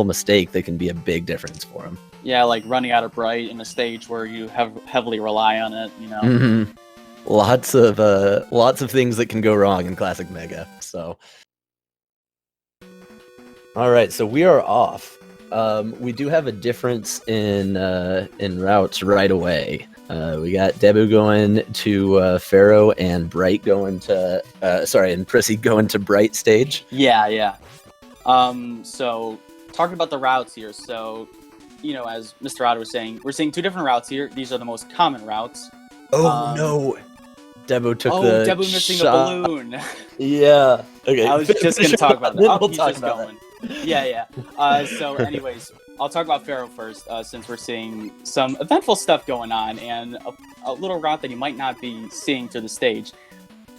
mistake that can be a big difference for him. Yeah, like running out of Bright in a stage where you heavily rely on it, you know. Mm-hmm. Lots of things that can go wrong in Classic Mega. So, all right, so we are off. We do have a difference in routes right away. We got Debu going to Pharaoh and Bright going to and Prissy going to Bright stage. Yeah. So talking about the routes here, so as Mr. Otto was saying, we're seeing two different routes here. These are the most common routes. Oh no, Debu took Debu missing shot. the balloon. Yeah. Okay. I was just gonna talk about that. We'll He's talk just about going. Yeah. So, anyways, I'll talk about Pharaoh first, since we're seeing some eventful stuff going on and a little route that you might not be seeing through the stage.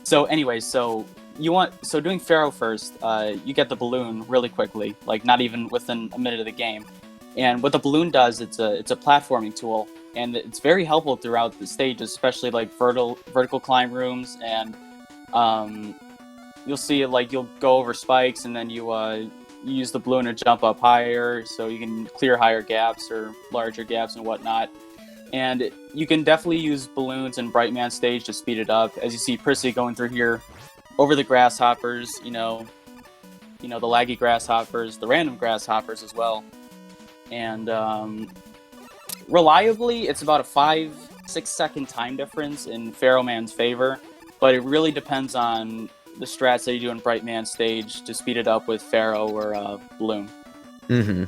So, anyways, doing Pharaoh first, you get the balloon really quickly, like not even within a minute of the game. And what the balloon does, it's a platforming tool, and it's very helpful throughout the stage, especially like vertical climb rooms, and you'll see like you'll go over spikes, and then you use the balloon to jump up higher, so you can clear higher gaps or larger gaps and whatnot. And you can definitely use balloons in Brightman stage to speed it up, as you see Prissy going through here over the grasshoppers, the laggy grasshoppers, the random grasshoppers as well. And reliably, it's about a 5-6 second time difference in Pharaoh Man's favor, but it really depends on the strats that you do in Brightman stage to speed it up with Pharaoh or Bloom. Mm-hmm.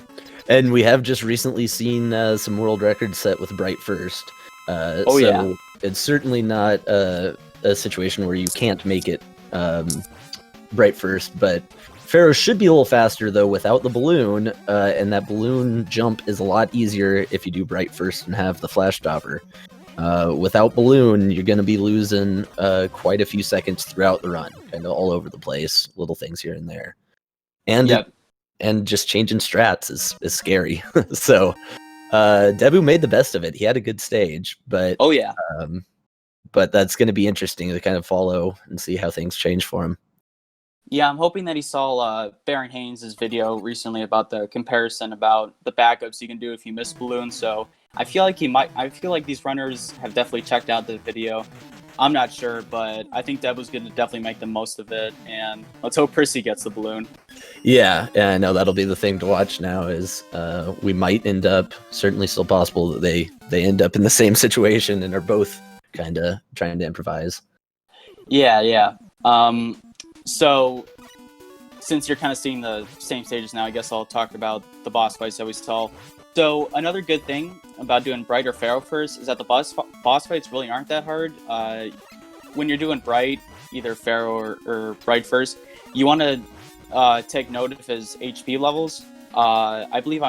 And we have just recently seen some world records set with Bright first. Yeah. It's certainly not a situation where you can't make it Bright first, but Pharaoh should be a little faster, though, without the balloon, and that balloon jump is a lot easier if you do Bright first and have the flash stopper. Without balloon, you're going to be losing quite a few seconds throughout the run, kind of all over the place, little things here and there. And and just changing strats is scary. So Debu made the best of it. He had a good stage, but but that's going to be interesting to kind of follow and see how things change for him. Yeah, I'm hoping that he saw Baron Haynes' video recently about the comparison about the backups you can do if you miss balloon. So I feel like these runners have definitely checked out the video. I'm not sure, but I think Debu's going to definitely make the most of it, and let's hope Prissy gets the balloon. Yeah, I know that'll be the thing to watch now. Is we might end up, certainly still possible that they end up in the same situation and are both kind of trying to improvise. Yeah. So, since you're kind of seeing the same stages now, I guess I'll talk about the boss fights that we saw. So, another good thing about doing Bright or Pharaoh first is that the boss fights really aren't that hard. When you're doing Bright, either Pharaoh or Bright first, you want to take note of his HP levels. I believe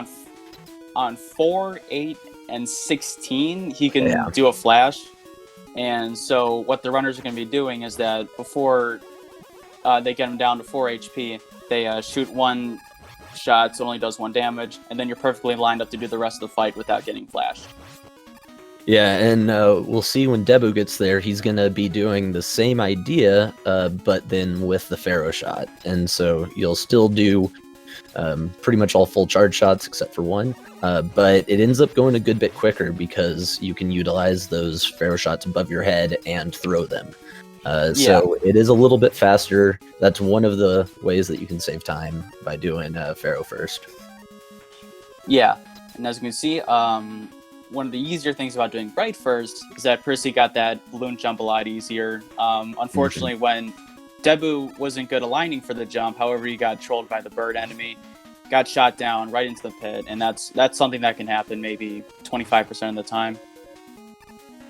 on 4, 8, and 16, he can do a flash. And so, what the runners are going to be doing is that before they get him down to 4 HP, they shoot one shot, so it only does 1 damage, and then you're perfectly lined up to do the rest of the fight without getting flashed. Yeah, and we'll see when Debu gets there, he's going to be doing the same idea, but then with the Pharaoh shot. And so you'll still do pretty much all full charge shots except for one, but it ends up going a good bit quicker because you can utilize those Pharaoh shots above your head and throw them. So it is a little bit faster. That's one of the ways that you can save time by doing Pharaoh first. Yeah, and as you can see, one of the easier things about doing Bright first is that Prissy got that balloon jump a lot easier. Unfortunately, when Debu wasn't good aligning for the jump, however, he got trolled by the bird enemy, got shot down right into the pit, and that's something that can happen maybe 25% of the time.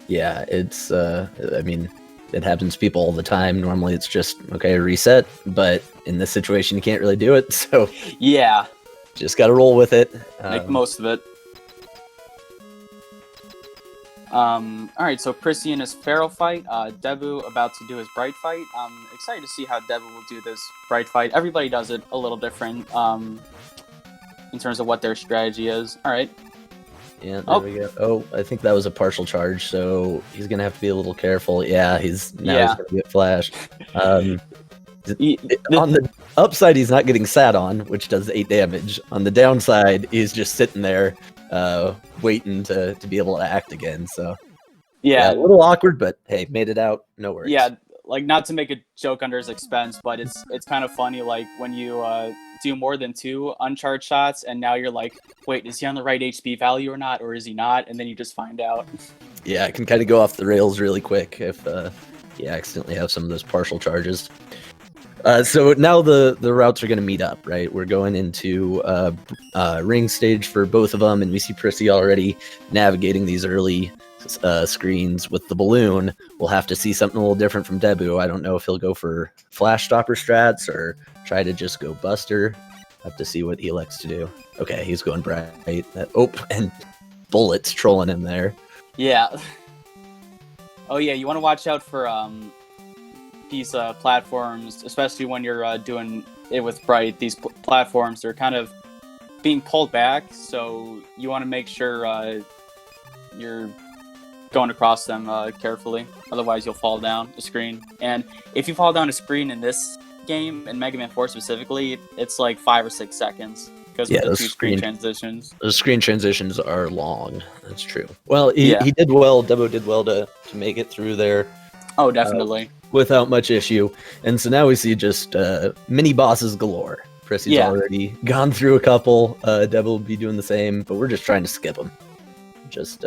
Yeah, it's, I mean, it happens to people all the time. Normally it's just, okay, reset, but in this situation you can't really do it, so yeah, just gotta roll with it. Make the most of it. Alright, so Prissy in his Pharaoh fight, Debu about to do his Bright fight. I'm excited to see how Debu will do this Bright fight. Everybody does it a little different in terms of what their strategy is. Alright. Yeah, there we go. Oh, I think that was a partial charge, so he's gonna have to be a little careful. Yeah, he's gonna get flashed. On upside, he's not getting sat on, which does 8 damage. On the downside, he's just sitting there, waiting to be able to act again. So Yeah, a little awkward, but hey, made it out. No worries. yeah. Like, not to make a joke under his expense, but it's kind of funny. Like when you do more than 2 uncharged shots, and now you're like, wait, is he on the right HP value or not, or is he not? And then you just find out. Yeah, it can kind of go off the rails really quick if you accidentally have some of those partial charges. So now the routes are going to meet up, right? We're going into ring stage for both of them, and we see Prissy already navigating these early screens with the balloon. We'll have to see something a little different from Debu. I don't know if he'll go for flash stopper strats or try to just go buster. Have to see what he elects to do. Okay, he's going bright. And bullets trolling him there. Yeah. Oh yeah, you want to watch out for these platforms, especially when you're doing it with Bright. These platforms are kind of being pulled back, so you want to make sure you're going across them carefully. Otherwise, you'll fall down the screen. And if you fall down a screen in this game, in Mega Man 4 specifically, it's like 5 or 6 seconds. Because of the 2 screen transitions. Those screen transitions are long. That's true. Well, he did well. Debu did well to make it through there. Oh, definitely. Without much issue. And so now we see just mini bosses galore. Prissy's already gone through a couple. Debu will be doing the same, but we're just trying to skip them. Just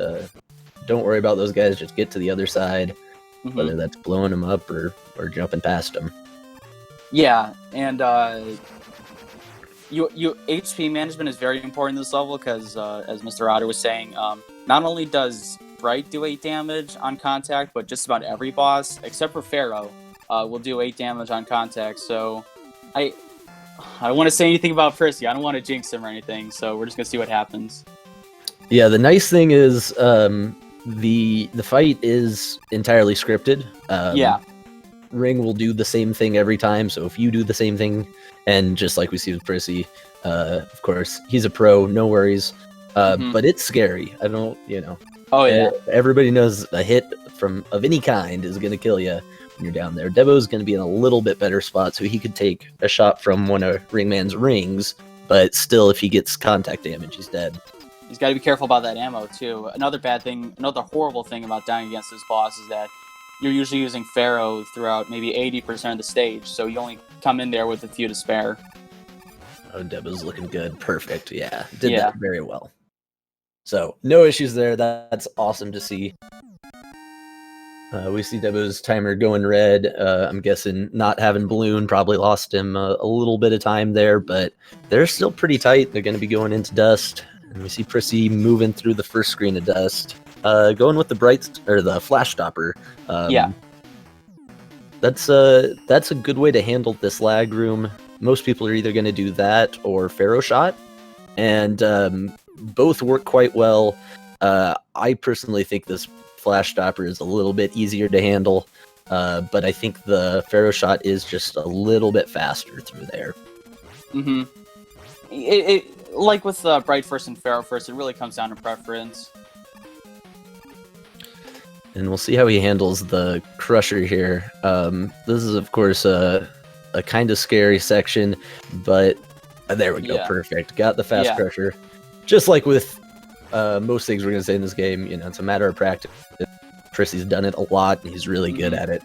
don't worry about those guys. Just get to the other side, whether that's blowing them up or jumping past them. Yeah, and you HP management is very important in this level because, as Mr. Otter was saying, not only does Bright do 8 damage on contact, but just about every boss, except for Pharaoh, will do 8 damage on contact. So I don't want to say anything about Prissy. I don't want to jinx him or anything, so we're just going to see what happens. Yeah, the nice thing is the fight is entirely scripted. Ring will do the same thing every time, so if you do the same thing, and just like we see with Prissy, of course, he's a pro, no worries. But it's scary. I don't, Oh yeah. Everybody knows a hit of any kind is going to kill you when you're down there. Debu's going to be in a little bit better spot, so he could take a shot from one of Ringman's rings, but still, if he gets contact damage, he's dead. He's got to be careful about that ammo, too. Another horrible thing about dying against this boss is that you're usually using Pharaoh throughout maybe 80% of the stage, so you only come in there with a few to spare. Oh, Debu's looking good. Perfect. Yeah, did that very well. So, no issues there. That's awesome to see. We see Debu's timer going red. I'm guessing not having Balloon probably lost him a little bit of time there, but they're still pretty tight. They're going to be going into dust. And we see Prissy moving through the first screen of dust. Going with the flash stopper. That's a good way to handle this lag room. Most people are either going to do that or Pharaoh shot, and both work quite well. I personally think this flash stopper is a little bit easier to handle, but I think the Pharaoh shot is just a little bit faster through there. It like with Bright first and Pharaoh first, it really comes down to preference. And we'll see how he handles the Crusher here. This is, of course, a kind of scary section, but there we go, perfect. Got the fast Crusher. Just like with most things we're going to say in this game, it's a matter of practice. Prissy's done it a lot, and he's really good at it.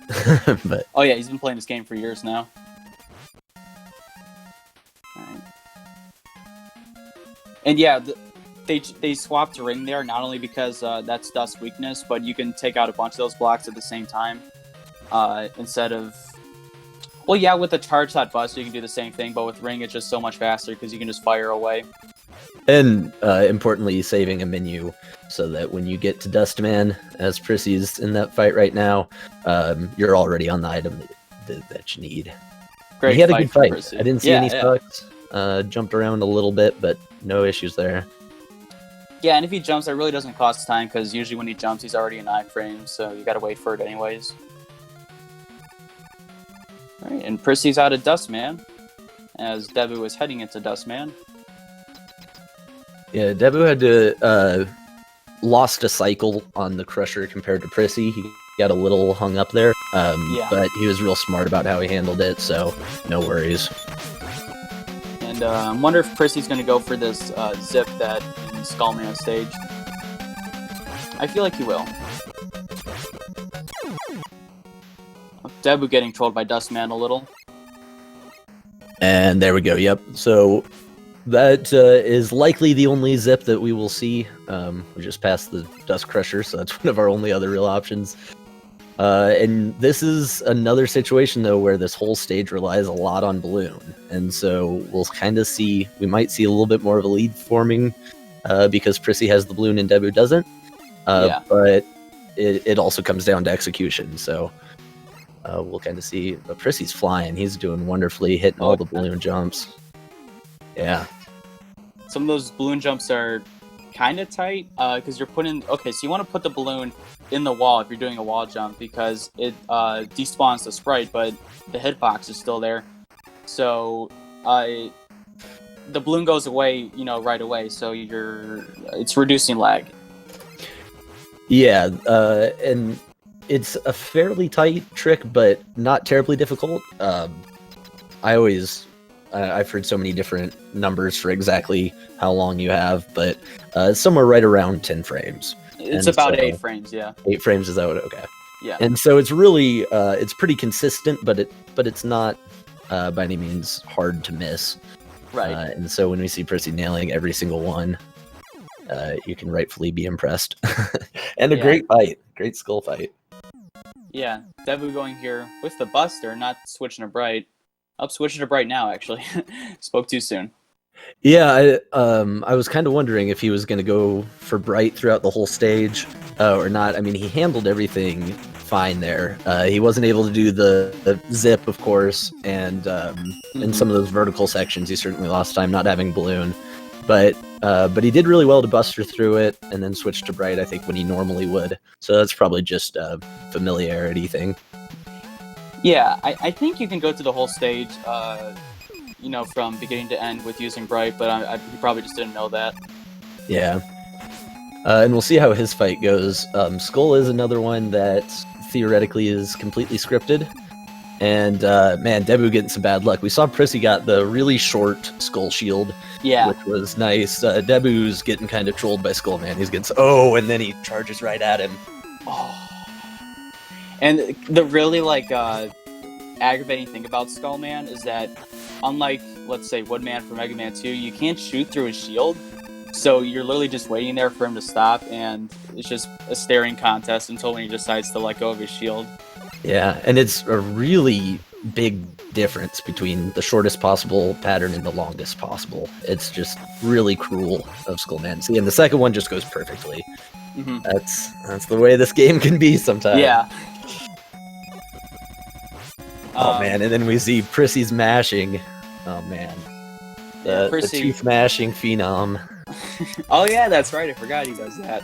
But oh yeah, he's been playing this game for years now. Alright. And yeah, they swapped Ring there, not only because that's Dust's weakness, but you can take out a bunch of those blocks at the same time. Instead of... Well, yeah, with the charge shot bust, you can do the same thing, but with Ring, it's just so much faster because you can just fire away. And importantly, saving a menu so that when you get to Dustman, as Prissy's in that fight right now, you're already on the item that you need. Great. He had a good fight. Prissy. I didn't see any sucks. Jumped around a little bit, but no issues there. Yeah, and if he jumps, that really doesn't cost time, because usually when he jumps, he's already in iframe, so you gotta wait for it anyways. Alright, and Prissy's out of Dustman, as Debu is heading into Dustman. Yeah, Debu had to lost a cycle on the Crusher compared to Prissy. He got a little hung up there, but he was real smart about how he handled it, so no worries. And I wonder if Prisi's going to go for this zip that in Skullman stage. I feel like he will. Debu getting trolled by Dustman a little. And there we go. Yep. So that is likely the only zip that we will see. We just passed the Dust Crusher, so that's one of our only other real options. And this is another situation, though, where this whole stage relies a lot on Balloon. And so we'll kind of see, we might see a little bit more of a lead forming because Prissy has the Balloon and Debu doesn't. But it also comes down to execution. So we'll kind of see. But Prissy's flying. He's doing wonderfully, hitting all the Balloon jumps. Yeah. Some of those Balloon jumps are kind of tight because you're putting, okay, so you want to put the balloon in the wall if you're doing a wall jump because it despawns the sprite, but the hitbox is still there. So the balloon goes away, right away. So it's reducing lag. Yeah, and it's a fairly tight trick, but not terribly difficult. I've heard so many different numbers for exactly how long you have, but it's somewhere right around 10 frames. It's about 8 frames, yeah. 8 frames, is that what? Okay. Yeah. And so it's really, it's pretty consistent, but it's not by any means hard to miss. Right. And so when we see Prissy nailing every single one, you can rightfully be impressed. And a great fight, great skill fight. Yeah, Debu going here with the Buster, not switching to Bright. I'm switching to Bright now, actually. Spoke too soon. Yeah, I was kind of wondering if he was going to go for Bright throughout the whole stage or not. I mean, he handled everything fine there. He wasn't able to do the zip, of course, and in some of those vertical sections, he certainly lost time not having Balloon. But he did really well to Buster through it and then switch to Bright, I think, when he normally would. So that's probably just a familiarity thing. Yeah, I think you can go through the whole stage, from beginning to end with using Bright, but he probably just didn't know that. Yeah. And we'll see how his fight goes. Skull is another one that theoretically is completely scripted. And, man, Debu getting some bad luck. We saw Prissy got the really short Skull shield, which was nice. Debu's getting kind of trolled by Skull, man. He's getting, and then he charges right at him. Oh. And the really, aggravating thing about Skullman is that, unlike, let's say, Woodman from Mega Man 2, you can't shoot through his shield. So you're literally just waiting there for him to stop, and it's just a staring contest until when he decides to let go of his shield. Yeah, and it's a really big difference between the shortest possible pattern and the longest possible. It's just really cruel of Skullman. See, and the second one just goes perfectly. Mm-hmm. That's the way this game can be sometimes. Yeah. Oh man, and then we see Prissy's mashing. Oh man. The tooth mashing phenom. Oh yeah, that's right, I forgot he does that.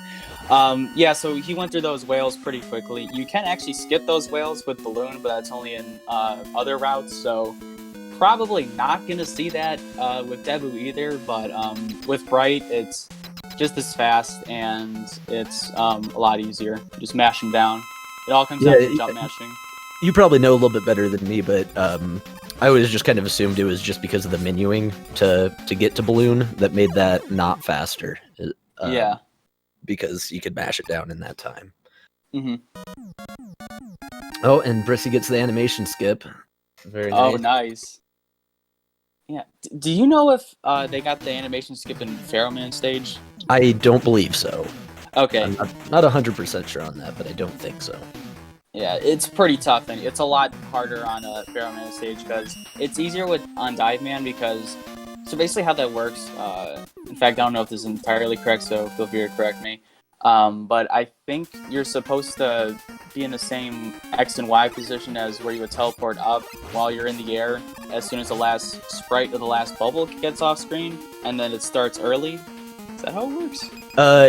So he went through those whales pretty quickly. You can actually skip those whales with Balloon, but that's only in other routes, so probably not going to see that with Debu either, but with Bright, it's just as fast, and it's a lot easier. Just mash him down. It all comes down to jump mashing. You probably know a little bit better than me, but I always just kind of assumed it was just because of the menuing to get to Balloon that made that not faster. Because you could mash it down in that time. Mm-hmm. Oh, and Prissy gets the animation skip. Very nice. Oh, nice. Yeah. Do you know if they got the animation skip in Pharaoh Man stage? I don't believe so. Okay. I'm not 100% sure on that, but I don't think so. Yeah, it's pretty tough, and it's a lot harder on a Pharaoh Man stage because it's easier on Dive Man because... So basically how that works, in fact, I don't know if this is entirely correct, so feel free to correct me, but I think you're supposed to be in the same X and Y position as where you would teleport up while you're in the air as soon as the last sprite or the last bubble gets off screen, and then it starts early. Is that how it works?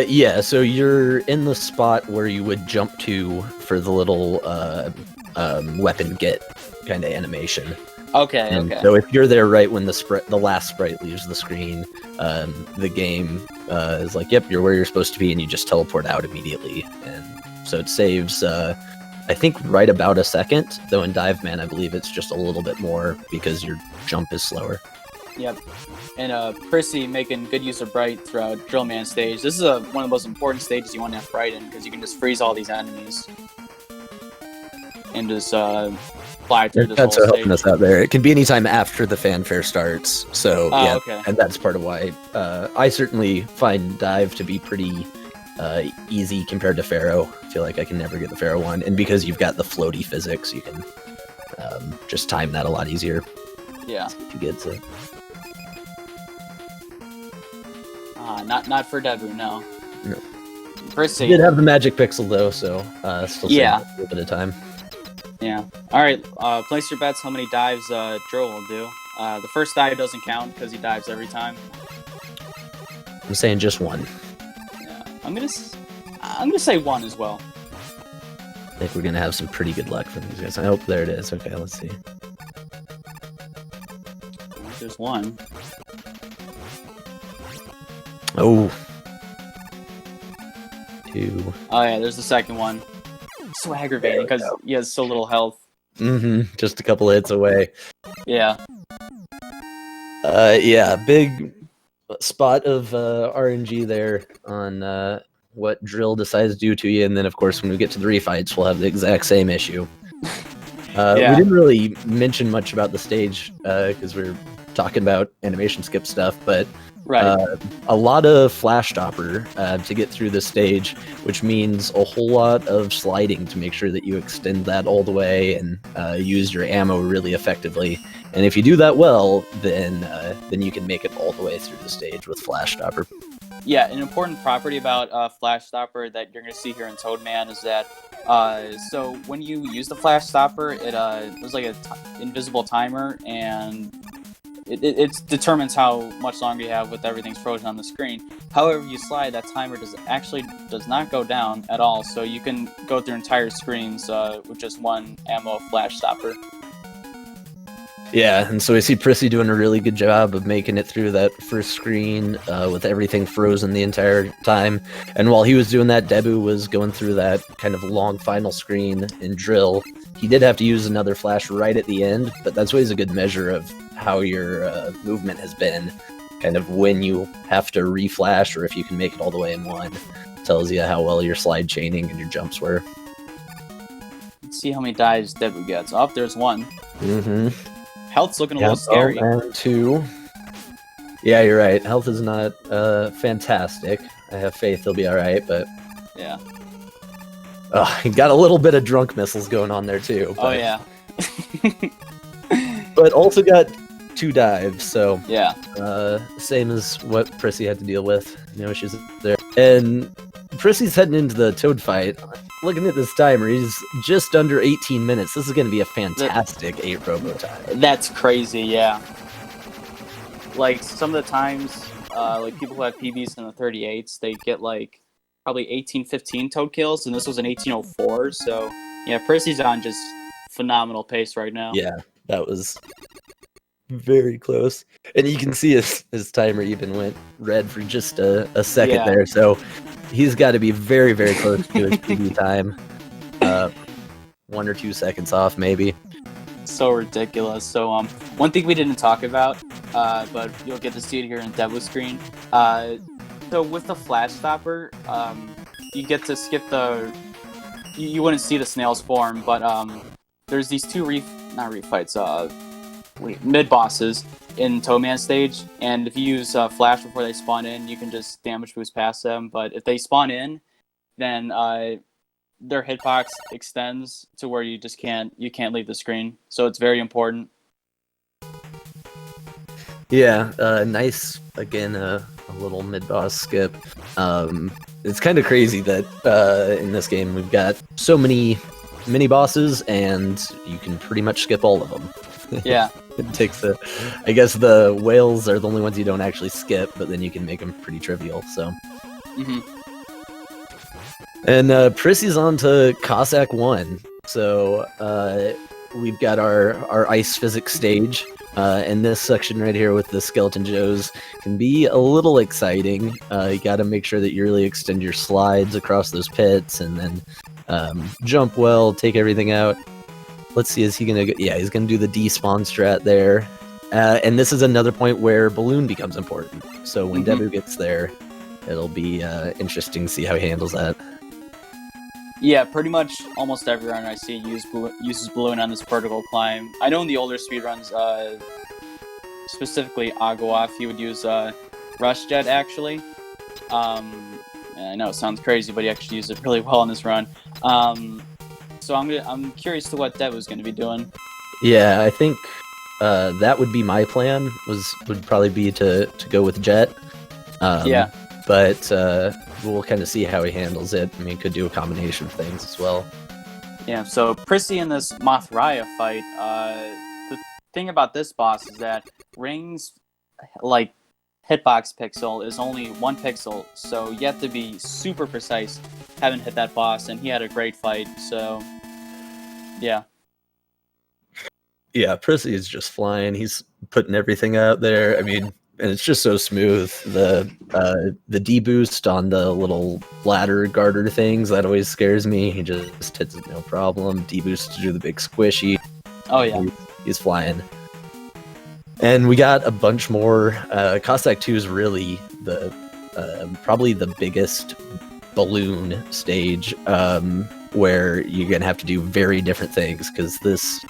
Yeah, so you're in the spot where you would jump to for the little weapon get kind of animation. Okay. So if you're there right when the last sprite leaves the screen, the game is like, yep, you're where you're supposed to be, and you just teleport out immediately. And so it saves, I think, right about a second, though in Dive Man, I believe it's just a little bit more because your jump is slower. Yep. And Prissy making good use of Bright throughout Drillman stage. This is one of the most important stages you want to have Bright in, because you can just freeze all these enemies and just fly through this whole That's helping stage. us out there. It can be anytime after the fanfare starts. So yeah, okay. and that's part of why I certainly find dive to be pretty easy compared to Pharaoh. I feel like I can never get the Pharaoh one, and because you've got the floaty physics, you can just time that a lot easier. Yeah. If you get to. Not for debu, no. No. Prissy. You did have the magic pixel though, so still Yeah. a little bit of time. Yeah. All right. Place your bets. How many dives Drill will do? The first dive doesn't count because he dives every time. I'm saying just one. Yeah. I'm gonna say one as well. I think we're gonna have some pretty good luck from these guys. I hope there it is. Okay, let's see. There's one. Oh. Two. Oh yeah, there's the second one. So aggravating because he has so little health. Just a couple hits away. Yeah. Yeah, big spot of RNG there on what Drill decides to do to you, and then of course when we get to the refights, we'll have the exact same issue. Yeah. We didn't really mention much about the stage because we're talking about animation skip stuff, but Right. a lot of flash stopper to get through this stage, which means a whole lot of sliding to make sure that you extend that all the way and use your ammo really effectively. And if you do that well, then you can make it all the way through the stage with flash stopper. Yeah, an important property about Flash Stopper that you're going to see here in Toadman is that so when you use the Flash Stopper, there's like an invisible timer, and it determines how much longer you have with everything's frozen on the screen. However, you slide, that timer does not go down at all, so you can go through entire screens with just one ammo Flash Stopper. Yeah, and so we see Prissy doing a really good job of making it through that first screen with everything frozen the entire time. And while he was doing that, Debu was going through that kind of long final screen in Drill. He did have to use another flash right at the end, but that's always a good measure of how your movement has been. Kind of when you have to reflash, or if you can make it all the way in one. Tells you how well your slide chaining and your jumps were. Let's see how many dives Debu gets. Oh, there's one. Health's looking a little scary. And two. Yeah, you're right. Health is not fantastic. I have faith he'll be all right, but yeah. He got a little bit of drunk missiles going on there too. But, Oh yeah. but also got two dives, so Yeah. same as what Prissy had to deal with. No issues there. And Prissy's heading into the Toad fight. Looking at this timer, he's just under 18 minutes. This is going to be a fantastic 8 robo time. That's crazy, yeah. Like, some of the times, like, people who have PBs in the 38s, they get, like, probably 18-15 Toad kills, and this was an 1804, so, yeah, Prissy's on just phenomenal pace right now. Yeah, that was very close. And you can see his timer even went red for just a second there, so he's got to be very, very close to his PB time. 1 or 2 seconds off, maybe. So ridiculous. So, one thing we didn't talk about, but you'll get to see it here in Debu's screen. So with the Flash Stopper, you get to skip you wouldn't see the snail's form, but there's these two mid bosses in Toadman stage, and if you use Flash before they spawn in, you can just damage boost past them. But if they spawn in, then their hitbox extends to where you can't leave the screen. So it's very important. Yeah, nice. Again, a little mid-boss skip. It's kind of crazy that in this game we've got so many mini-bosses, and you can pretty much skip all of them. Yeah. It takes I guess the whales are the only ones you don't actually skip, but then you can make them pretty trivial, so. And Prissy's on to Cossack 1. So we've got our ice physics stage. And this section right here with the Skeleton Joes can be a little exciting. You got to make sure that you really extend your slides across those pits, and then jump well, take everything out. Let's see, is he gonna go? Yeah, he's gonna do the despawn strat there. And this is another point where Balloon becomes important. So when Mhm. Debu gets there, it'll be interesting to see how he handles that. Yeah, pretty much almost every run I see uses Balloon on this vertical climb. I know in the older speedruns, specifically Agawaf, he would use Rush Jet actually. I know it sounds crazy, but he actually used it really well in this run. So I'm curious to what Debu's going to be doing. Yeah, I think that would be my plan. Would probably be to go with Jet. Yeah. But we'll kind of see how he handles it. I mean, could do a combination of things as well. Yeah, so Prissy in this Mothraia fight, the thing about this boss is that Ring's like hitbox pixel is only 1 pixel, so you have to be super precise having hit that boss, and he had a great fight, so yeah. Yeah, Prissy is just flying. He's putting everything out there. I mean, and it's just so smooth. The D boost on the little ladder garter things, that always scares me. He just hits it no problem. D boost to do the big squishy. Oh yeah. He's flying. And we got a bunch more. Cossack 2 is really the probably the biggest balloon stage, where you're gonna have to do very different things, because this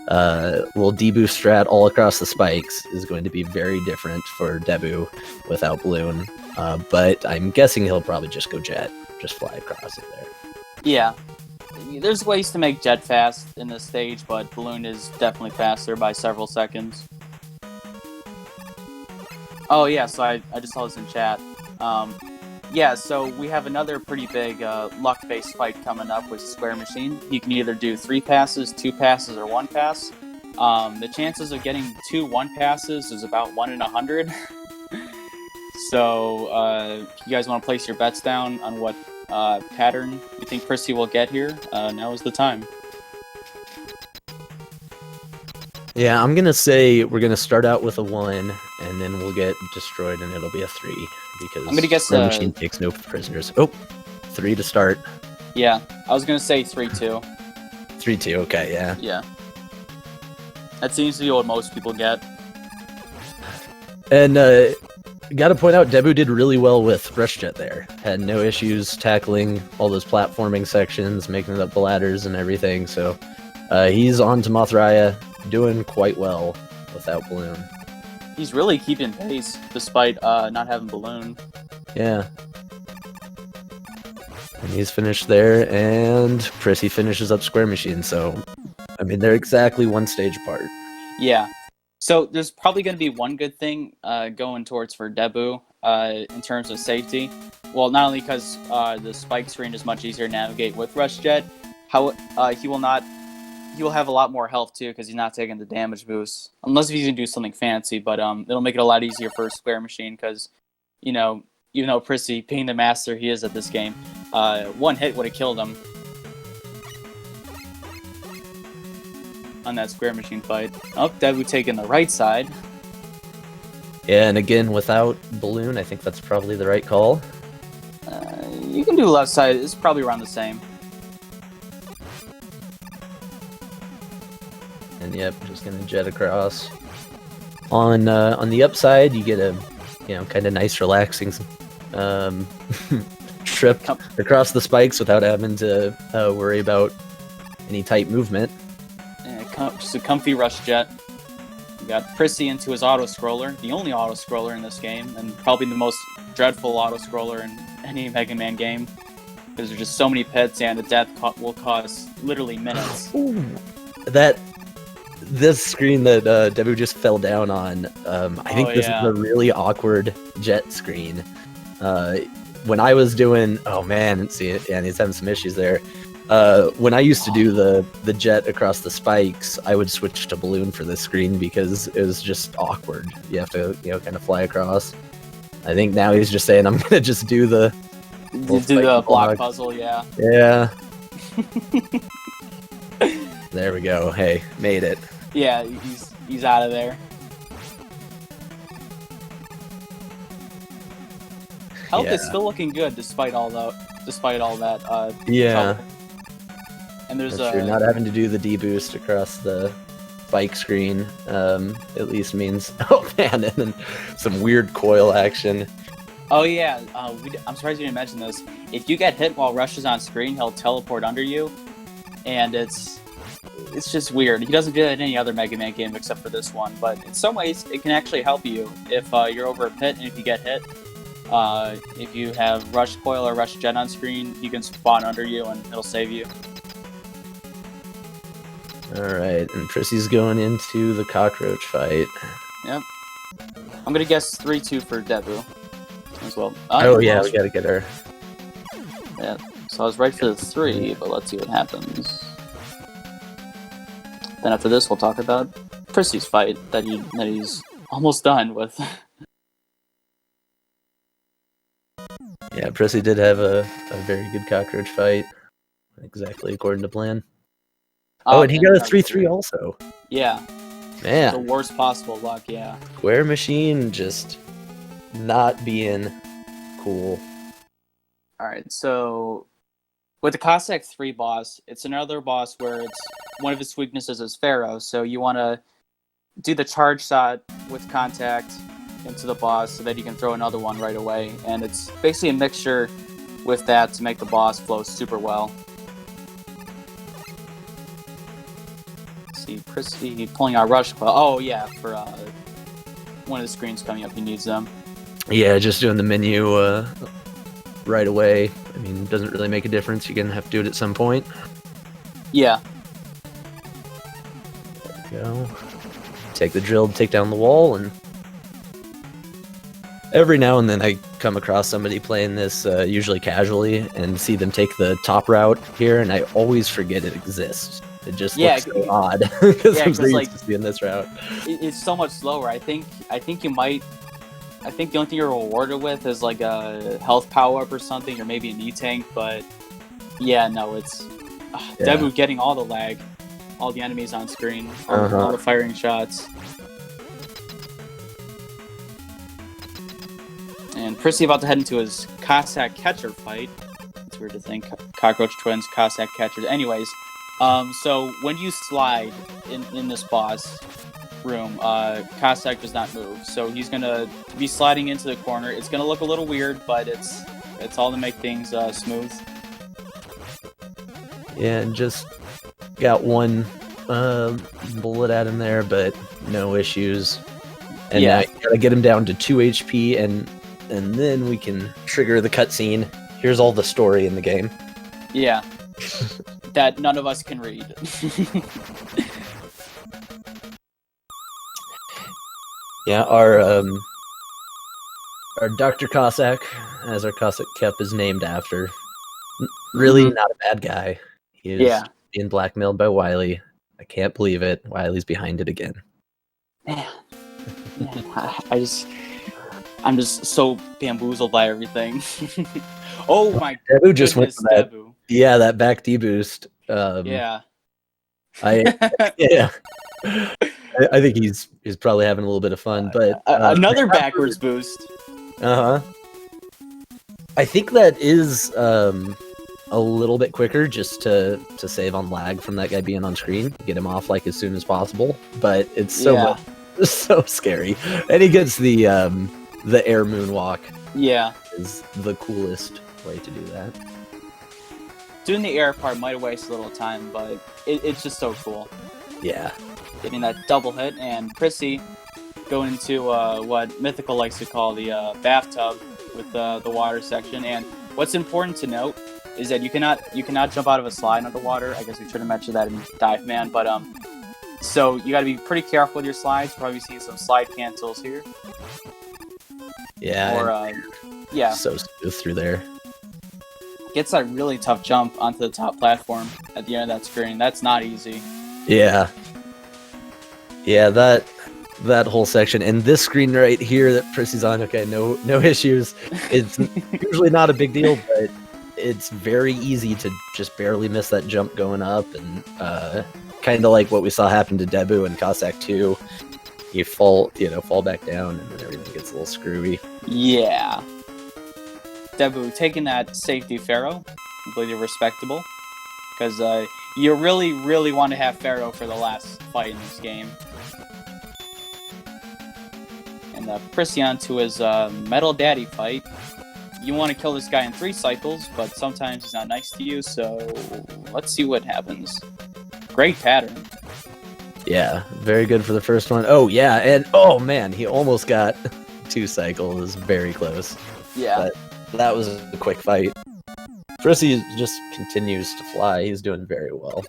little deboost strat all across the spikes is going to be very different for Debu without balloon. But I'm guessing he'll probably just go Jet, just fly across it there. Yeah. There's ways to make Jet fast in this stage, but Balloon is definitely faster by several seconds. Oh yeah, so I just saw this in chat. Yeah, so we have another pretty big luck-based fight coming up with Square Machine. You can either do 3 passes, 2 passes, or 1 pass. The chances of getting 2 1 passes is about 1 in 100. So if you guys want to place your bets down on what pattern you think Prissy will get here, now is the time. Yeah, I'm gonna say we're gonna start out with a 1, and then we'll get destroyed, and it'll be a 3, because I'm gonna guess Square Machine takes no prisoners. Oh, 3 to start. Yeah, I was gonna say 3-2. 3-2. Okay, yeah. Yeah. That seems to be what most people get. And gotta point out, Debu did really well with Rush Jet there. Had no issues tackling all those platforming sections, making it up the ladders and everything. So he's on to Mothraia, doing quite well without Balloon. He's really keeping pace despite not having Balloon. Yeah. And he's finished there, and Prissy finishes up Square Machine. So, I mean, they're exactly 1 stage apart. Yeah. So there's probably going to be one good thing going towards for Debu in terms of safety. Well, not only because the spike screen is much easier to navigate with Rush Jet, he will have a lot more health too because he's not taking the damage boost. Unless he's going to do something fancy, but it'll make it a lot easier for Square Machine because, you know, even though Prissy, being the master he is at this game, 1 hit would have killed him on that Square Machine fight. Oh, Debu taking the right side. Yeah, and again, without Balloon, I think that's probably the right call. You can do left side. It's probably around the same. And yep, just gonna jet across. On the upside, you get a kind of nice, relaxing trip across the spikes without having to worry about any tight movement. Just a comfy Rush Jet. We got Prissy into his auto-scroller, the only auto-scroller in this game, and probably the most dreadful auto-scroller in any Mega Man game. Because there's just so many pits, and the death will cause literally minutes. Ooh. This screen that Debu just fell down on, I think this is a really awkward jet screen. When I was doing, oh man, see it, and he's having some issues there. When I used to do the jet across the spikes, I would switch to Balloon for this screen because it was just awkward. You have to, kind of fly across. I think now he's just saying, I'm gonna just do the block puzzle, yeah. Yeah. There we go. Hey, made it. Yeah, he's out of there. Health is still looking good despite all that. Yeah. Trouble. And there's you're not having to do the D boost across the spike screen at least means. Oh man, and then some weird coil action. Oh yeah, I'm surprised you didn't mention this. If you get hit while Rush is on screen, he'll teleport under you, and it's just weird. He doesn't do that in any other Mega Man game except for this one, but in some ways it can actually help you if you're over a pit and if you get hit. If you have Rush Coil or Rush Jet on screen, he can spawn under you and it'll save you. Alright, and Prissy's going into the cockroach fight. Yep. I'm gonna guess 3-2 for Debu as well. Oh yeah, we gotta get her. Yeah, so I was right for the 3, but let's see what happens. Then after this, we'll talk about Prissy's fight that he's almost done with. Yeah, Prissy did have a very good cockroach fight. Exactly according to plan. Oh, and he got a 3-3 also. Yeah. Man. The worst possible luck, yeah. Square Machine just not being cool. Alright, so with the Cossack 3 boss, it's another boss where it's one of its weaknesses is Pharaoh, so you want to do the charge shot with contact into the boss so that you can throw another one right away, and it's basically a mixture with that to make the boss flow super well. Let's see, Prissy pulling out Rush Coil. Oh yeah, for one of the screens coming up, he needs them. Yeah, just doing the menu right away. I mean, it doesn't really make a difference. You're gonna have to do it at some point. Yeah. There we go. Take the drill, take down the wall, and every now and then I come across somebody playing this, usually casually, and see them take the top route here, and I always forget it exists. It just looks so odd because I'm so used to seeing this route. It's so much slower. I think you might. I think the only thing you're rewarded with is like a health power up or something, or maybe an E-tank. But yeah, no, it's Debu getting all the lag, all the enemies on screen, all the firing shots. And Prissy about to head into his Cossack catcher fight. It's weird to think. Cockroach twins, Cossack catchers. Anyways, so when you slide in this boss room, Cossack does not move. So he's gonna be sliding into the corner. It's gonna look a little weird, but it's all to make things smooth. Yeah, and just got one bullet at him there, but no issues. And now you gotta get him down to 2 HP, and then we can trigger the cutscene. Here's all the story in the game. Yeah. That none of us can read. Yeah, our Dr. Cossack, as our Cossack Cup is named after, really not a bad guy. He is being blackmailed by Wily. I can't believe it. Wily's behind it again. Man, I'm just so bamboozled by everything. Oh my Debu just went for that. Debu. Yeah, that back D boost. Yeah. I think he's probably having a little bit of fun, but another backwards boost. I think that is a little bit quicker, just to save on lag from that guy being on screen, get him off like as soon as possible. But it's so scary, and he gets the air moonwalk. Yeah, is the coolest way to do that. Doing the air part might waste a little time, but it's just so cool. Yeah. Getting that double hit, and Prissy going into what Mythical likes to call the bathtub with the water section. And what's important to note is that you cannot jump out of a slide underwater. I guess we should have mentioned that in Dive Man, but so you got to be pretty careful with your slides. You'll probably see some slide cancels here. Yeah. Or yeah. So smooth through there. Gets that really tough jump onto the top platform at the end of that screen. That's not easy. Yeah. Yeah, that whole section, and this screen right here that Prissy's on, okay, no issues. It's usually not a big deal, but it's very easy to just barely miss that jump going up, and kind of like what we saw happen to Debu and Cossack 2. You fall back down, and then everything gets a little screwy. Yeah. Debu taking that safety Pharaoh, completely respectable, because You really, really want to have Pharaoh for the last fight in this game. And Prissy to his Metal Daddy fight. You want to kill this guy in 3 cycles, but sometimes he's not nice to you, so let's see what happens. Great pattern. Yeah, very good for the first one. Oh, yeah, and oh man, he almost got 2 cycles. Very close. Yeah. But that was a quick fight. Prissy just continues to fly. He's doing very well.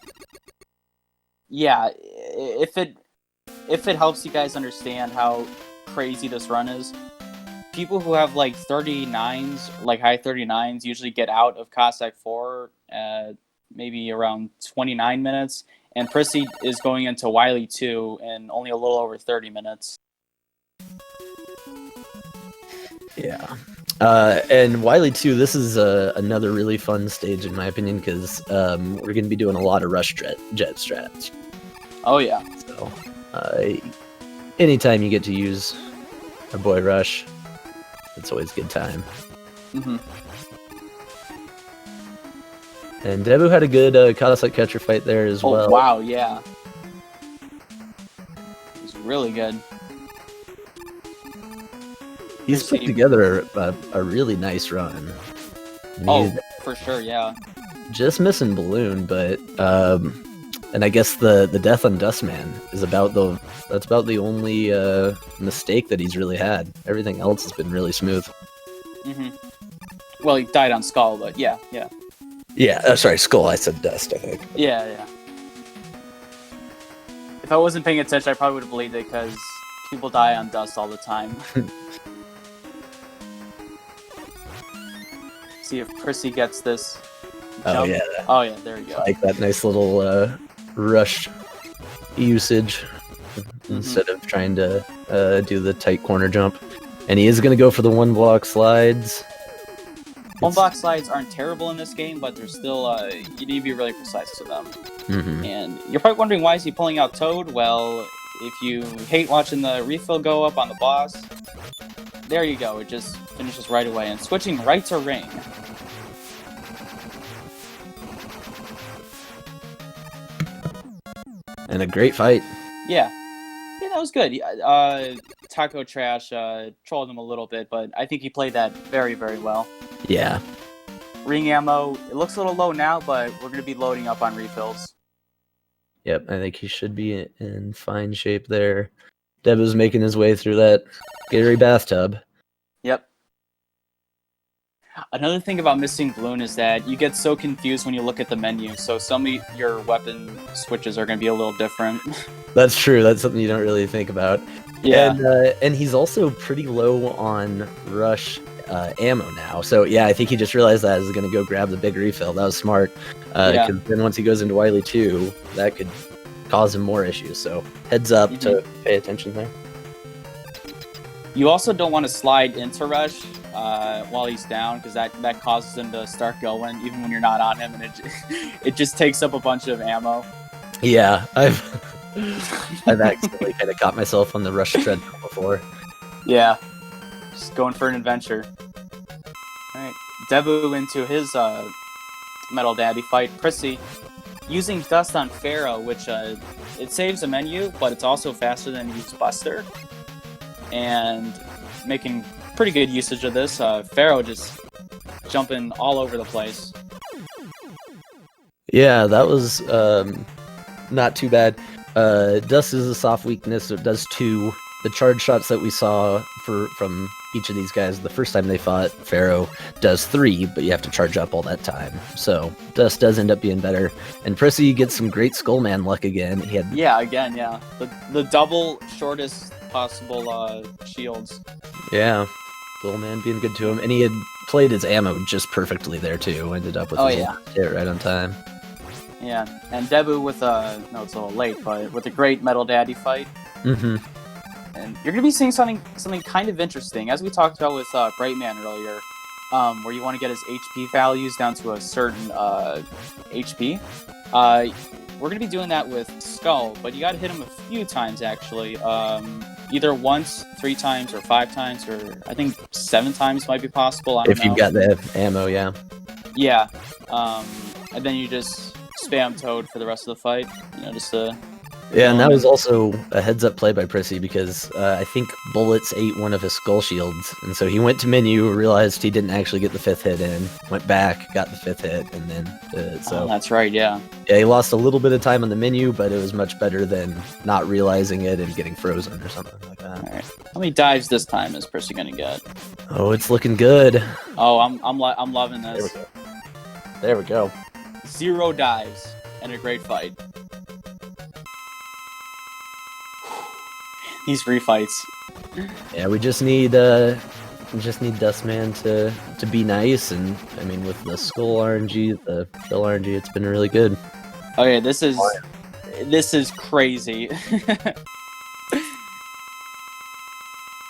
Yeah, if it helps you guys understand how crazy this run is, people who have like 39s, like high 39s, usually get out of Cossack 4 at maybe around 29 minutes, and Prissy is going into Wily 2 in only a little over 30 minutes. Yeah. And Wily 2, this is another really fun stage in my opinion, because we're going to be doing a lot of rush jet strats. Oh yeah. So, anytime you get to use our boy Rush, it's always a good time. Mm-hmm. And Debu had a good Cossack catcher fight there as well. Oh wow, yeah. It was really good. He's put together a really nice run. Oh, for sure, yeah. Just missing Balloon, but and I guess the death on Dustman is about the only mistake that he's really had. Everything else has been really smooth. Mm-hmm. Well, he died on Skull, but yeah. Yeah, sorry, Skull. I said Dust, I think. Yeah. If I wasn't paying attention, I probably would have believed it, because people die on Dust all the time. See if Prissy gets this jump. Oh yeah, there we go. Like that nice little rush usage instead of trying to do the tight corner jump. And he is going to go for the 1-block slides. 1-block slides aren't terrible in this game, but they're still, you need to be really precise to them. Mm-hmm. And you're probably wondering, why is he pulling out Toad? Well, if you hate watching the refill go up on the boss, there you go. It just finishes right away. And switching right to Ring. And a great fight. Yeah, that was good. Taco Trash trolled him a little bit, but I think he played that very, very well. Yeah. Ring ammo, it looks a little low now, but we're going to be loading up on refills. Yep, I think he should be in fine shape there. Debu's making his way through that Gary bathtub. Yep. Another thing about missing Balloon is that you get so confused when you look at the menu, so some of your weapon switches are going to be a little different. That's true, that's something you don't really think about. Yeah. And he's also pretty low on rush ammo now, so yeah, I think he just realized that he's going to go grab the big refill. That was smart, because then once he goes into Wily 2, that could cause him more issues, so heads up to pay attention there. You also don't want to slide into rush while he's down, because that causes him to start going even when you're not on him, and it just takes up a bunch of ammo. Yeah, I've accidentally kind of caught myself on the rush treadmill before. Yeah, just going for an adventure. All right, Debu into his Metal Daddy fight. Prissy using Dust on Pharaoh, which it saves a menu, but it's also faster than use Buster, and making pretty good usage of this. Pharaoh just jumping all over the place. Yeah, that was not too bad. Dust is a soft weakness, so it does 2. The charge shots that we saw from each of these guys the first time they fought Pharaoh does 3, but you have to charge up all that time. So Dust does end up being better. And Prissy gets some great Skullman luck again. He had The double shortest possible shields. Yeah, Skullman being good to him, and he had played his ammo just perfectly there too. Ended up with his hit right on time. Yeah, and Debu with no, it's a little late, but with a great Metal Daddy fight. Mm-hmm. And you're gonna be seeing something kind of interesting, as we talked about with Brightman earlier, where you want to get his HP values down to a certain HP. We're gonna be doing that with Skull, but you gotta hit him a few times actually. Either once, 3 times, or 5 times, or I think 7 times might be possible. I don't know. If you've got the ammo, yeah. Yeah. And then you just spam Toad for the rest of the fight. You know, just Yeah, and that was also a heads-up play by Prissy because I think bullets ate one of his skull shields, and so he went to menu, realized he didn't actually get the 5th hit in, went back, got the 5th hit, and then so. Oh, that's right, yeah. Yeah, he lost a little bit of time on the menu, but it was much better than not realizing it and getting frozen or something like that. All right, how many dives this time is Prissy gonna get? Oh, it's looking good. Oh, I'm loving this. There we go. 0 dives and a great fight. These refights. Yeah, we just need Dustman to be nice, and I mean with the skull RNG, the kill RNG, it's been really good. Okay, this is crazy. This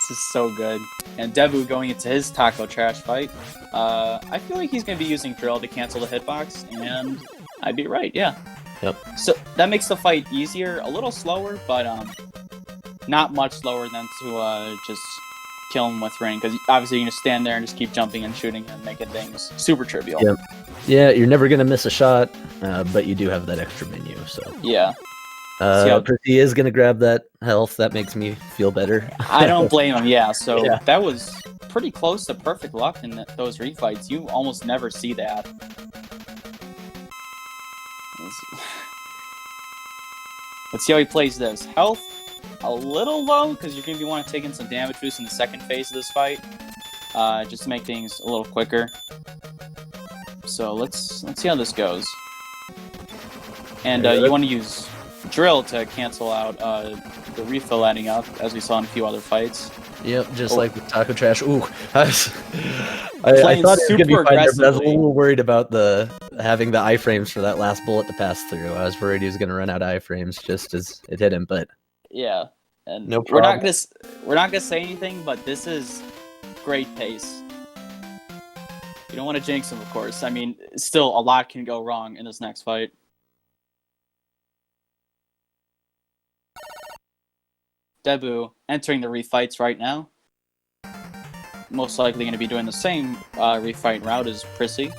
is so good. And Debu going into his taco trash fight. I feel like he's gonna be using drill to cancel the hitbox, and I'd be right, yeah. Yep. So that makes the fight easier, a little slower, but not much slower than to just kill him with ring, because obviously you can just stand there and just keep jumping and shooting and making things super trivial. Yep. Yeah, you're never gonna miss a shot, but you do have that extra menu, so. Yeah. Prissy is gonna grab that health. That makes me feel better. I don't blame him. Yeah. So Yeah. that was pretty close to perfect luck in those refights. You almost never see that. Let's see how he plays this. Health a little low because you're gonna be want to take in some damage boost in the second phase of this fight, just to make things a little quicker. So let's see how this goes. And you want to use drill to cancel out the refill adding up, as we saw in a few other fights. Yep, just like with Taco Trash. Ooh, I thought it was gonna be fine there, but I was a little worried about having the iframes for that last bullet to pass through. I was worried he was gonna run out of iframes just as it hit him, but yeah, and no problem. we're not gonna say anything, but this is great pace. You don't want to jinx him, of course. I mean, still a lot can go wrong in this next fight. Debu entering the refights right now. Most likely going to be doing the same refight route as Prissy.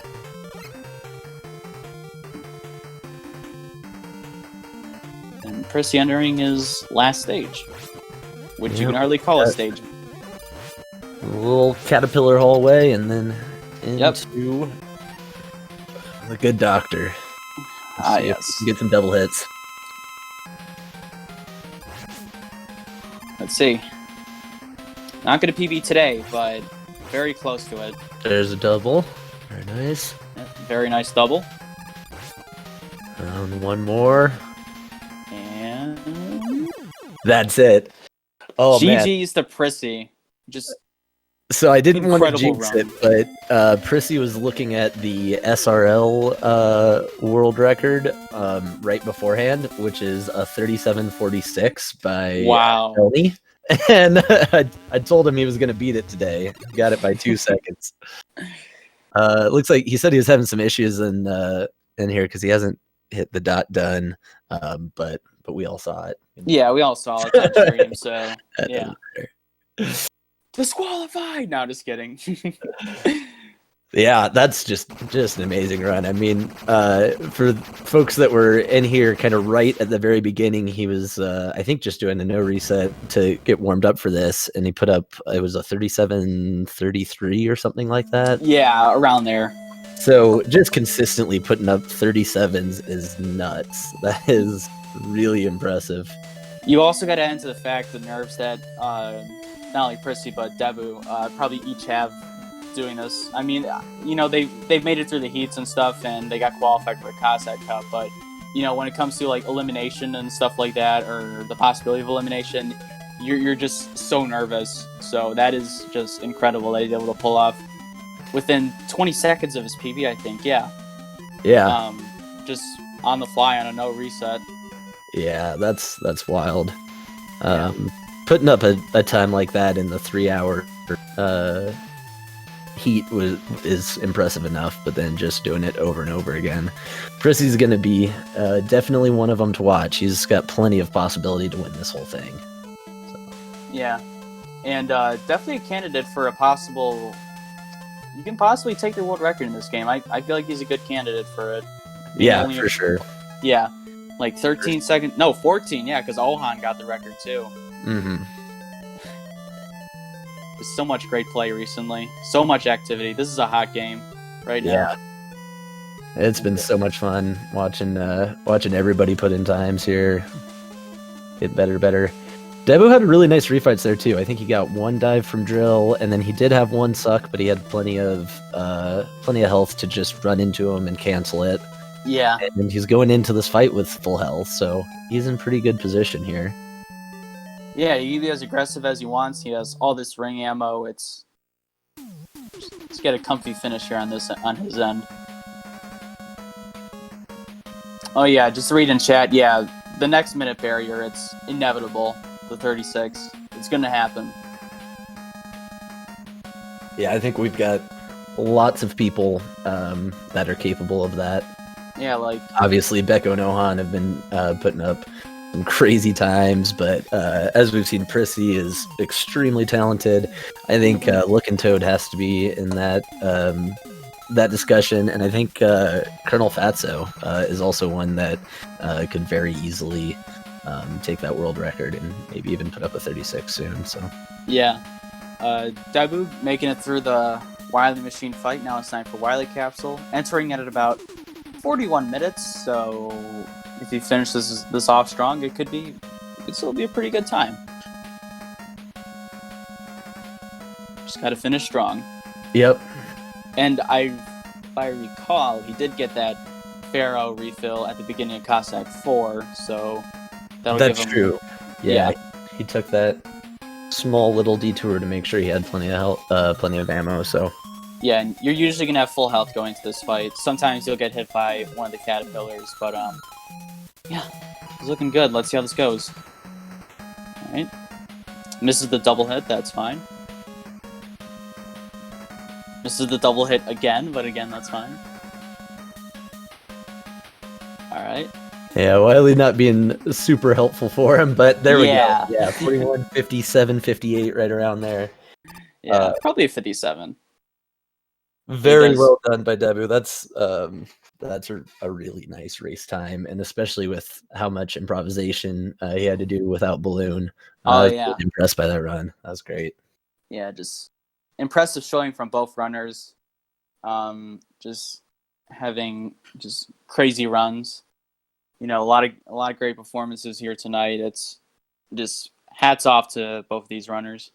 And Prissy entering his last stage, which you can hardly call a stage. A little caterpillar hallway, and then into the good doctor. Yes. Get some double hits. Let's see. Not going to PB today, but very close to it. There's a double. Very nice. Very nice double. One more. And that's it. Oh, GG's to Prissy. Just so I didn't want to jinx run. it, but Prissy was looking at the SRL world record right beforehand, which is a 37:46 by Tony. And I told him he was going to beat it today. Got it by 2 seconds. It looks like he said he was having some issues in here because he hasn't hit the dot done, but we all saw it. Yeah, we all saw it on stream, so yeah. Disqualified! No, just kidding. Yeah, that's just an amazing run. I mean, for folks that were in here kind of right at the very beginning, he was, I think, just doing a no reset to get warmed up for this, and he put up, it was a 37:33 or something like that. Yeah, around there. So just consistently putting up 37s is nuts. That is really impressive. You also got to add into the fact the nerves that not only Prissy but Debu probably each have doing this. I mean, you know, they've made it through the heats and stuff, and they got qualified for the Cossack Cup. But you know, when it comes to like elimination and stuff like that, or the possibility of elimination, you're just so nervous. So that is just incredible that he's able to pull off within 20 seconds of his PB. I think, yeah. Just on the fly on a no reset. Yeah, that's wild. Putting up a time like that in the 3-hour heat is impressive enough, but then just doing it over and over again. Prissy's going to be definitely one of them to watch. He's got plenty of possibility to win this whole thing. So. Yeah, and definitely a candidate for a possible... You can possibly take the world record in this game. I feel like he's a good candidate for it. Yeah, for sure. Yeah, like 13 seconds. No, 14. Yeah, because Ohan got the record too. Mm-hmm. There's so much great play recently. So much activity. This is a hot game right now. It's been so much fun watching everybody put in times here. Get better. Debu had really nice refights there too. I think he got one dive from drill, and then he did have one suck, but he had plenty of health to just run into him and cancel it. Yeah. And he's going into this fight with full health, so he's in pretty good position here. Yeah, he can be as aggressive as he wants. He has all this ring ammo. Let's get a comfy finish here on his end. Oh yeah, just read in chat. Yeah, the next minute barrier, it's inevitable. The 36, it's gonna happen. Yeah, I think we've got lots of people that are capable of that. Yeah, like obviously Becco and Ohan have been putting up some crazy times, but as we've seen, Prissy is extremely talented. I think Lookin' Toad has to be in that discussion, and I think Colonel Fatso is also one that could very easily take that world record and maybe even put up a 36 soon. So yeah, Debu making it through the Wily Machine fight. Now it's time for Wily Capsule, entering it at about 41 minutes. So if he finishes this off strong, it could still be a pretty good time. Just got to finish strong. Yep. And if I recall, he did get that Pharaoh refill at the beginning of Cossack 4, so that's give him... true. Yeah, he took that small little detour to make sure he had plenty of health, plenty of ammo. So yeah, and you're usually gonna have full health going into this fight. Sometimes you'll get hit by one of the caterpillars, but yeah, it's looking good. Let's see how this goes. All right, misses the double hit. That's fine. Misses the double hit again, but again, that's fine. All right. Yeah, Wily not being super helpful for him, but there we go. Yeah, 41, 57, 58, right around there. Yeah, probably a 57. Very well done by Debu. That's a really nice race time, and especially with how much improvisation he had to do without Balloon. I was really impressed by that run. That was great. Yeah, just impressive showing from both runners. Just having just crazy runs. You know, a lot of great performances here tonight. It's just hats off to both of these runners.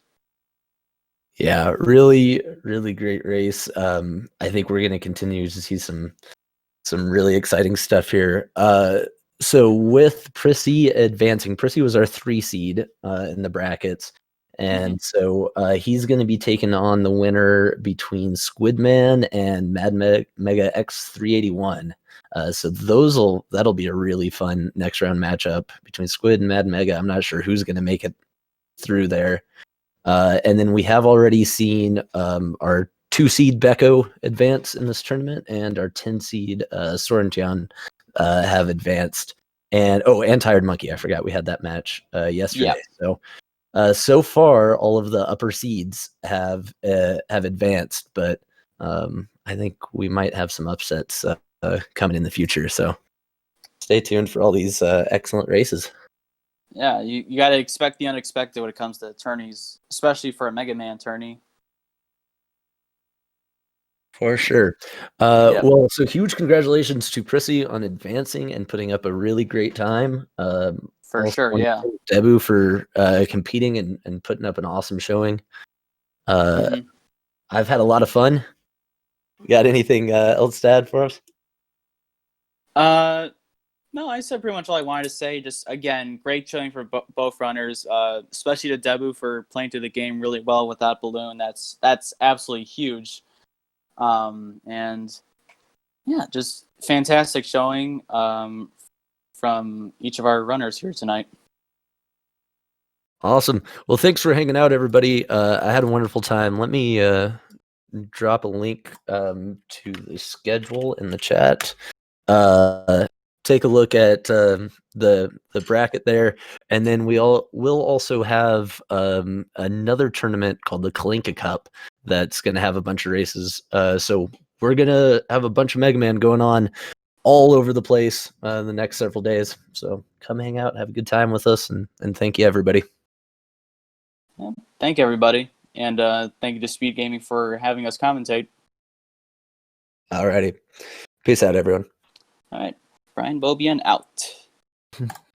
Yeah, really, really great race. I think we're going to continue to see some really exciting stuff here. So with Prissy advancing, Prissy was our 3 seed in the brackets. And so he's going to be taking on the winner between Squidman and Mad Mega X381. So that'll be a really fun next round matchup between Squid and Mad Mega. I'm not sure who's going to make it through there. And then we have already seen our 2 seed Becco advance in this tournament, and our 10 seed Sorentian have advanced. And Tired Monkey, I forgot we had that match yesterday. So so far, all of the upper seeds have advanced, but I think we might have some upsets coming in the future. So stay tuned for all these excellent races. Yeah, you got to expect the unexpected when it comes to tourneys, especially for a Mega Man tourney. For sure. Well, so huge congratulations to Prissy on advancing and putting up a really great time. For sure, yeah. Debu for competing and putting up an awesome showing. I've had a lot of fun. You got anything else to add for us? No, I said pretty much all I wanted to say. Just, again, great showing for both runners, especially to Debu for playing through the game really well without Balloon. That's absolutely huge. And, yeah, just fantastic showing from each of our runners here tonight. Awesome. Well, thanks for hanging out, everybody. I had a wonderful time. Let me drop a link to the schedule in the chat. Take a look at the bracket there, and then we'll also have another tournament called the Cossack Cup that's going to have a bunch of races. So we're going to have a bunch of Mega Man going on all over the place in the next several days. So come hang out, have a good time with us, and thank you, everybody. Yeah, thank you, everybody. And thank you to Speed Gaming for having us commentate. Alrighty. Peace out, everyone. All right. Brian Bobian out.